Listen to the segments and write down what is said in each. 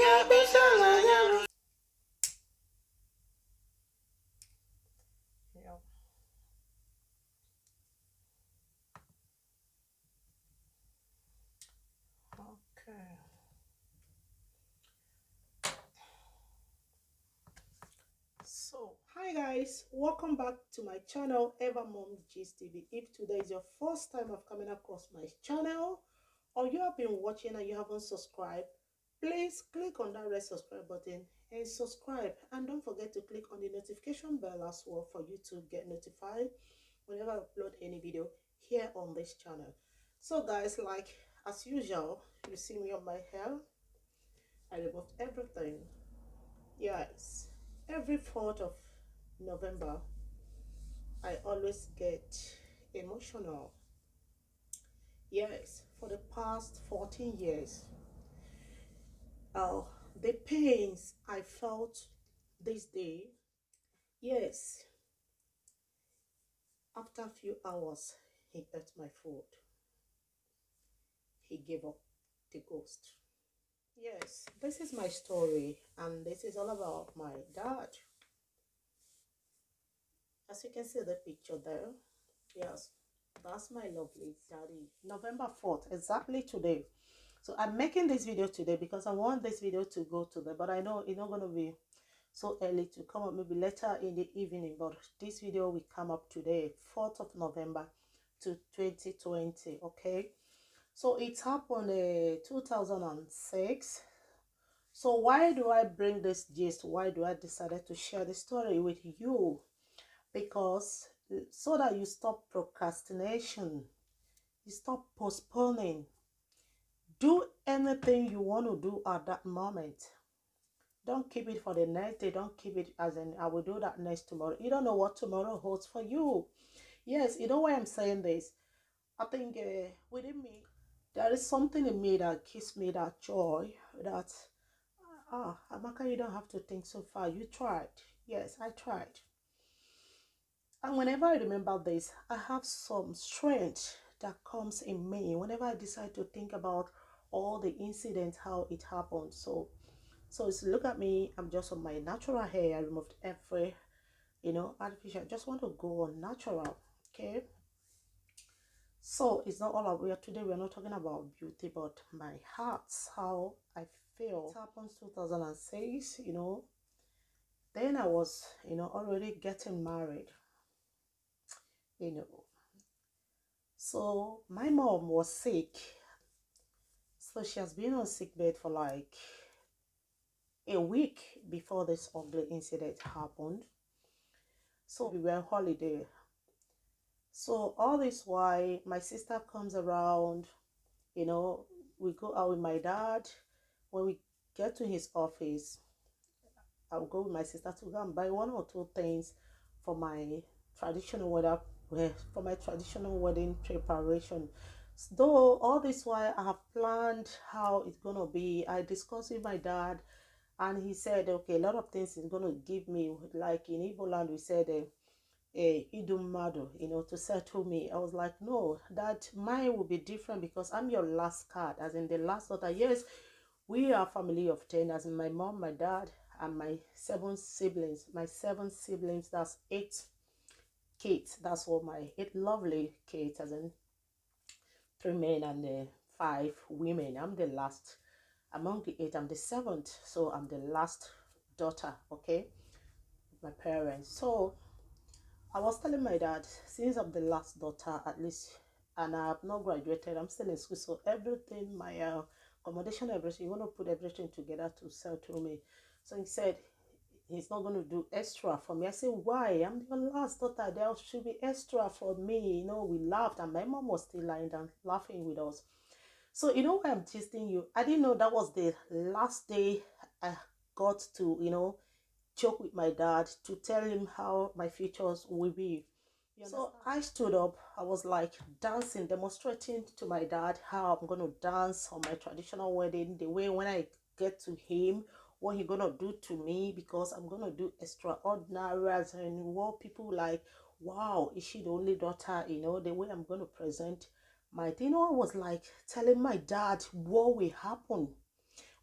Yeah. Okay. So, hi guys, welcome back to my channel, Evermum Gist TV. If today is your first time of coming across my channel, or you have been watching and you haven't subscribed, please click on that red subscribe button and subscribe. And don't forget to click on the notification bell as well for you to get notified whenever I upload any video here on this channel. So guys, like as usual, you see me on my hair. I removed everything. Yes, every 4th of November, I always get emotional. Yes, for the past 14 years, the pains I felt this day, yes, after a few hours, he ate my food. He gave up the ghost. Yes, this is my story, and this is all about my dad. As you can see the picture there, yes, that's my lovely daddy. November 4th, exactly today. So I'm making this video today because I want this video to go today, but I know it's not going to be so early to come up, maybe later in the evening, but this video will come up today, 4th of November to 2020. Okay, so it happened 2006. So why do I bring this gist? Why do I decided to share the story with you? Because so that you stop procrastination, you stop postponing. Do anything you want to do at that moment. Don't keep it for the next day. Don't keep it as in I will do that next tomorrow. You don't know what tomorrow holds for you. Yes, you know why I'm saying this. I think within me there is something in me that gives me that joy that Amaka, you don't have to think so far. You tried. Yes, I tried. And whenever I remember this, I have some strength that comes in me whenever I decide to think about all the incidents, how it happened. So it's look at me, I'm just on my natural hair. I removed every, artificial. I just want to go on natural. Okay. So it's not all about today. We're not talking about beauty, but my heart, how I feel. It happens 2006, Then I was, already getting married, you know. So my mom was sick. So she has been on sick bed for like a week before this ugly incident happened. So we were on holiday. So all this while my sister comes around, we go out with my dad. When we get to his office, I'll go with my sister to go and buy one or two things for my traditional wedding, for my traditional wedding preparation. Though all this while I have planned how it's gonna be, I discussed with my dad, and he said, okay, a lot of things he's gonna give me. Like in Igbo land, we said, idumado, to settle me. I was like, no, that mine will be different because I'm your last card, as in the last daughter. Yes, we are a family of 10, as in my mom, my dad, and my 7 siblings. My 7 siblings, that's 8 kids. That's what my 8 lovely kids, as in 3 men and 5 women. I'm the last among the 8. I'm the 7th, so I'm the last daughter. Okay, my parents. So I was telling my dad, since I'm the last daughter, at least, and I have not graduated, I'm still in school, so everything, my accommodation, everything, you want to put everything together to sell to me. So he said he's not going to do extra for me. I said, why? I'm the last daughter. There should be extra for me. We laughed, and my mom was still lying down laughing with us. So you know why I'm testing you? I didn't know that was the last day I got to, joke with my dad to tell him how my futures will be. So I stood up. I was like dancing, demonstrating to my dad how I'm gonna dance on my traditional wedding, the way when I get to him, what he gonna do to me, because I'm gonna do extraordinary, as in what people like, wow, is she the only daughter? The way I'm gonna present my thing. I was like telling my dad what will happen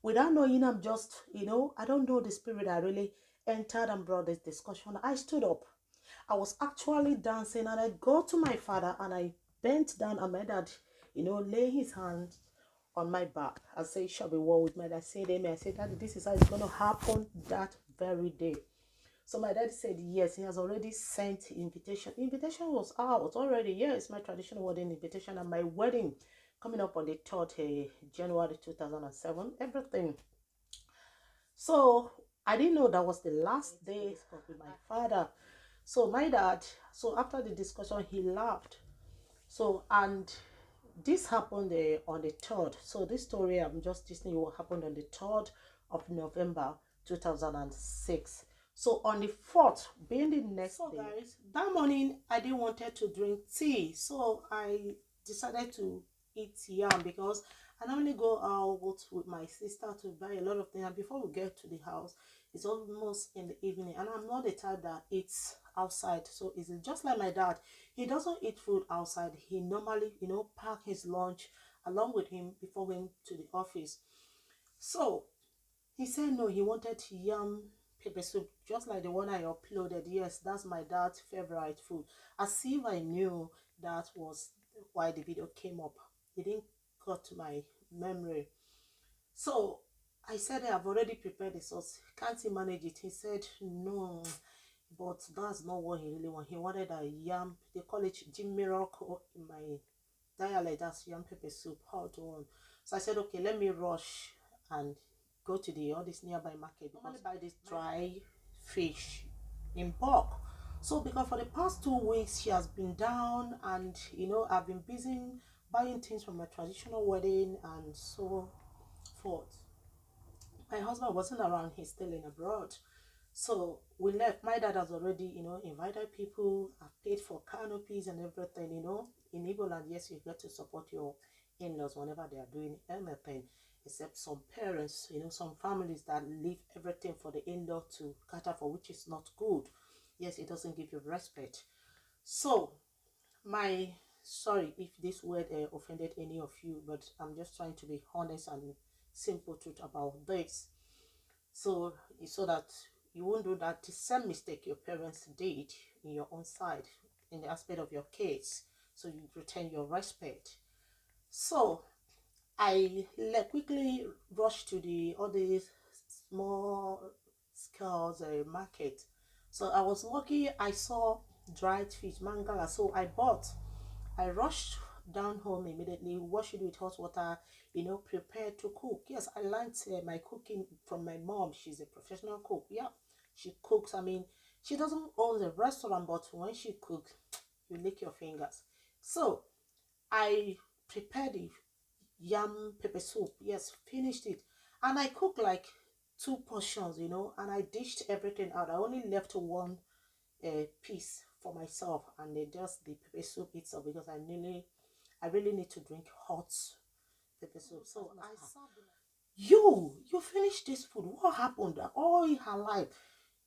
Without knowing, I'm just, I don't know the spirit that really entered and brought this discussion. I stood up. I was actually dancing and I go to my father and I bent down and my dad, lay his hand on my back and say, shall be well with my dad. I said, amen. I said, Daddy, this is how it's going to happen that very day. So my dad said, yes, he has already sent invitation. Invitation was out already. Yes, my traditional wedding invitation and my wedding coming up on the 3rd January 2007. Everything. So I didn't know that was the last day with my father. So my dad, so after the discussion, he laughed. So, and this happened on the 3rd. So this story, I'm just listening what happened on the 3rd of November 2006. So on the 4th, being the next day, guys, that morning I didn't wanted to drink tea. So I decided to eat yam because I normally go out with my sister to buy a lot of things. And before we get to the house, it's almost in the evening. And I'm not the type that eats outside. So it's just like my dad. He doesn't eat food outside. He normally, pack his lunch along with him before going to the office. So he said no, he wanted yam pepper soup, just like the one I uploaded. Yes, that's my dad's favorite food. As if I knew that was why the video came up. It didn't cut to my memory. So I said, I've already prepared the sauce. Can't he manage it? He said, no, but that's not what he really wanted. He wanted a yam, they call it Jim Miracle in my dialect, that's yam pepper soup, hot one. So I said, okay, let me rush and go to the all this nearby market. Normally buy this dry fish in bulk. So because for the past 2 weeks she has been down and I've been busy buying things from my traditional wedding and so forth. My husband wasn't around, he's still in abroad. So we left. My dad has already, invited people. I've paid for canopies and everything, In Igbo land, yes, you get to support your in-laws whenever they are doing anything. Except some parents, some families that leave everything for the in-law to cater for, which is not good. Yes, it doesn't give you respect. So sorry if this word offended any of you, but I'm just trying to be honest and simple truth about this. So that you won't do that the same mistake your parents did in your own side in the aspect of your kids, so you retain your respect. So I quickly rushed to the all these small scales market. So I was lucky, I saw dried fish mangala, so I rushed down home immediately, wash it with hot water, prepared to cook. Yes, I learned my cooking from my mom. She's a professional cook. Yeah, she cooks. I mean, she doesn't own a restaurant, but when she cooks, you lick your fingers. So I prepared the yam pepper soup. Yes, finished it. And I cooked like 2 portions, and I dished everything out. I only left one piece for myself and then just the pepper soup itself because I really need to drink hot pepper soup. So I saw you finished this food. What happened? All in her life,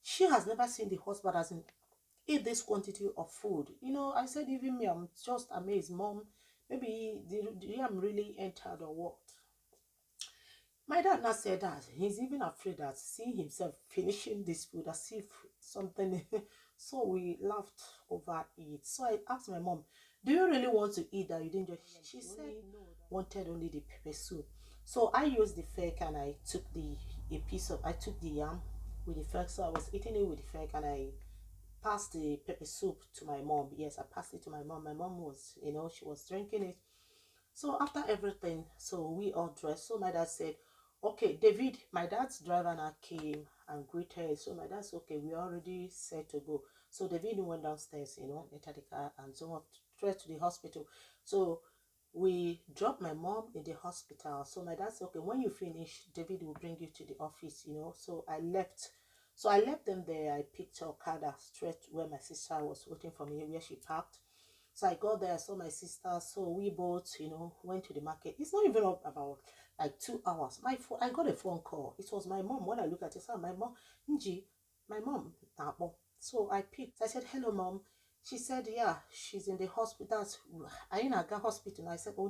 she has never seen the husband as in eat this quantity of food. I said even me, I'm just amazed, mom. Maybe the yam really entered or what? My dad now said that he's even afraid that seeing himself finishing this food as if something. So we laughed over it. So I asked my mom, do you really want to eat that? You didn't just. She said wanted only the pepper soup. So I used the fork and I took I took the yam with the fork. So I was eating it with the fork and I passed the pepper soup to my mom. Yes, I passed it to my mom. My mom was, she was drinking it. So after everything, so we all dressed. So my dad said, okay, David, my dad's driver now came and greeted. So my dad said, okay, we already set to go. So David went downstairs, entered the car and so on, straight to the hospital. So we dropped my mom in the hospital. So my dad said, okay, when you finish, David will bring you to the office, So I left. So I left them there. I picked Okada straight where my sister was waiting for me, where she parked. So I got there, I saw my sister, so we both, went to the market. It's not even up about like 2 hours. I got a phone call. It was my mom. When I look at it, I said, my mom, Nji, my mom, Nabo. So I picked. I said, hello, mom. She said, yeah, she's in the hospital. That's Ainaga hospital. I said, oh,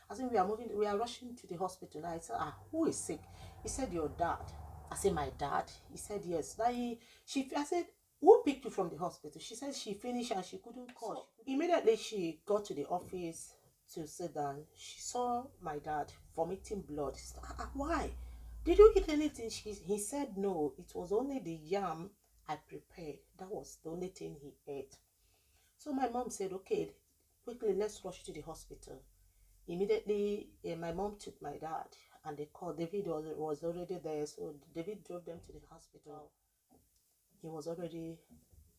I said, we are rushing to the hospital. I said, who is sick? He said, your dad. I said, my dad? He said, yes. I said, who picked you from the hospital? She said she finished and she couldn't call. So, immediately she got to the office to sit down. She saw my dad vomiting blood. She said, why? Did you eat anything? He said no. It was only the yam I prepared. That was the only thing he ate. So my mom said, okay, quickly, let's rush to the hospital. Immediately, my mom took my dad and they called. David was already there. So David drove them to the hospital. He was already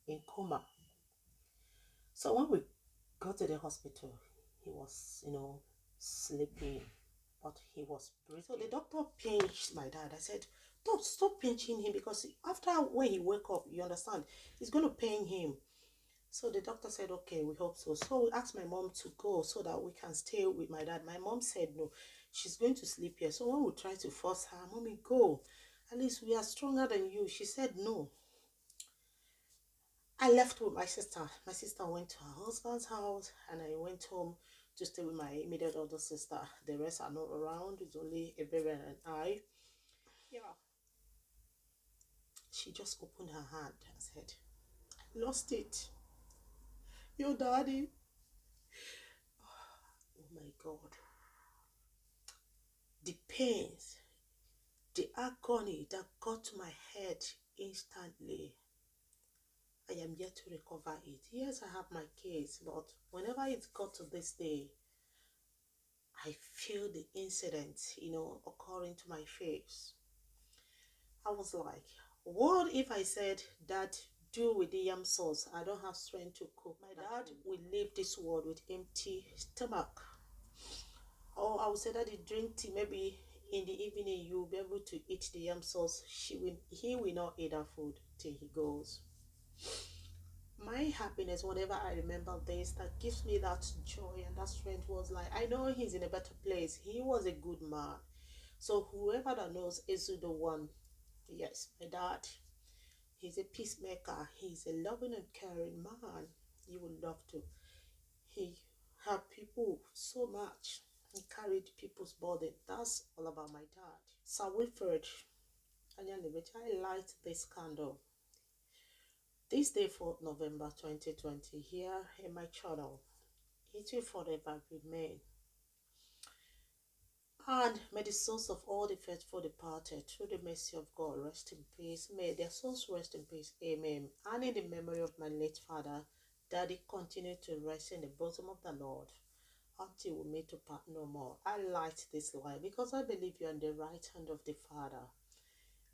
in coma. So when we got to the hospital, he was, sleeping, but he was breathing. So the doctor pinched my dad. I said, don't stop pinching him, because after when he wake up, you understand, it's going to pain him. So the doctor said, okay, we hope so. So we asked my mom to go so that we can stay with my dad. My mom said no, she's going to sleep here. So when we tried to force her, mommy, go. At least we are stronger than you. She said no. I left with my sister. My sister went to her husband's house and I went home to stay with my immediate older sister. The rest are not around. It's only a baby and I. Yeah. She just opened her hand and said, I lost it. Your daddy. Oh my God. The pains, the agony that got to my head instantly. I am yet to recover it. Yes, I have my case, but whenever it got to this day, I feel the incident, occurring to my face. I was like, what if I said, Dad, do with the yam sauce? I don't have strength to cook. My dad will leave this world with empty stomach. Or I would say, Daddy, drink tea. Maybe in the evening you'll be able to eat the yam sauce. He will not eat that food till he goes. My happiness, whenever I remember this, that gives me that joy and that strength, was like, I know he's in a better place. He was a good man. So whoever that knows is the one. Yes, my dad. He's a peacemaker. He's a loving and caring man. You would love to. He helped people so much. He carried people's burden. That's all about my dad. Sir Wilfred, I light this candle this day, 4th November 2020, here in my channel. It will forever remain. And may the souls of all the faithful departed, through the mercy of God, rest in peace. May their souls rest in peace. Amen. And in the memory of my late father, Daddy, continue to rest in the bosom of the Lord until we meet to part no more. I light this light because I believe you are in the right hand of the Father.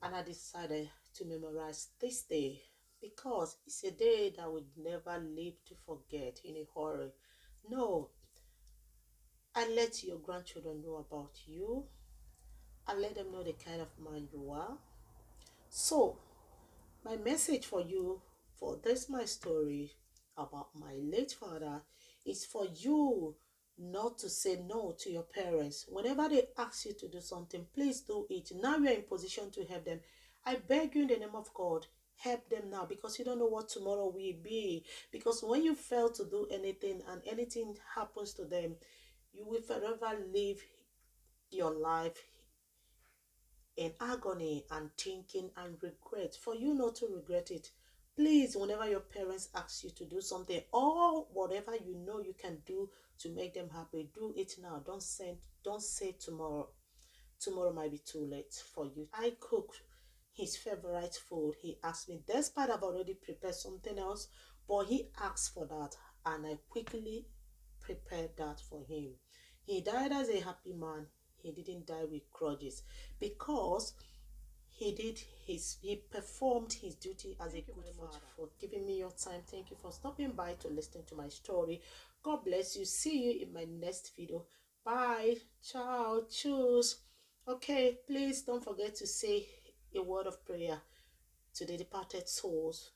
And I decided to memorize this day because it's a day that we never live to forget in a hurry. No, and let your grandchildren know about you and let them know the kind of man you are. So my message for you for this my story about my late father is for you not to say no to your parents. Whenever they ask you to do something, please do it. Now you're in position to help them. I beg you in the name of God, help them now, because you don't know what tomorrow will be. Because when you fail to do anything and anything happens to them, you will forever live your life in agony and thinking and regret. For you not to regret it, please, whenever your parents ask you to do something or whatever you know you can do to make them happy, do it now. Don't say tomorrow. Tomorrow might be too late for you. I cooked his favorite food. He asked me, despite I've already prepared something else, but he asked for that and I quickly prepared that for him. He died as a happy man. He didn't die with grudges because he performed his duty as a good father. For giving me your time. Thank you for stopping by to listen to my story. God bless you. See you in my next video. Bye. Ciao. Choose. Okay, please don't forget to say a word of prayer to the departed souls.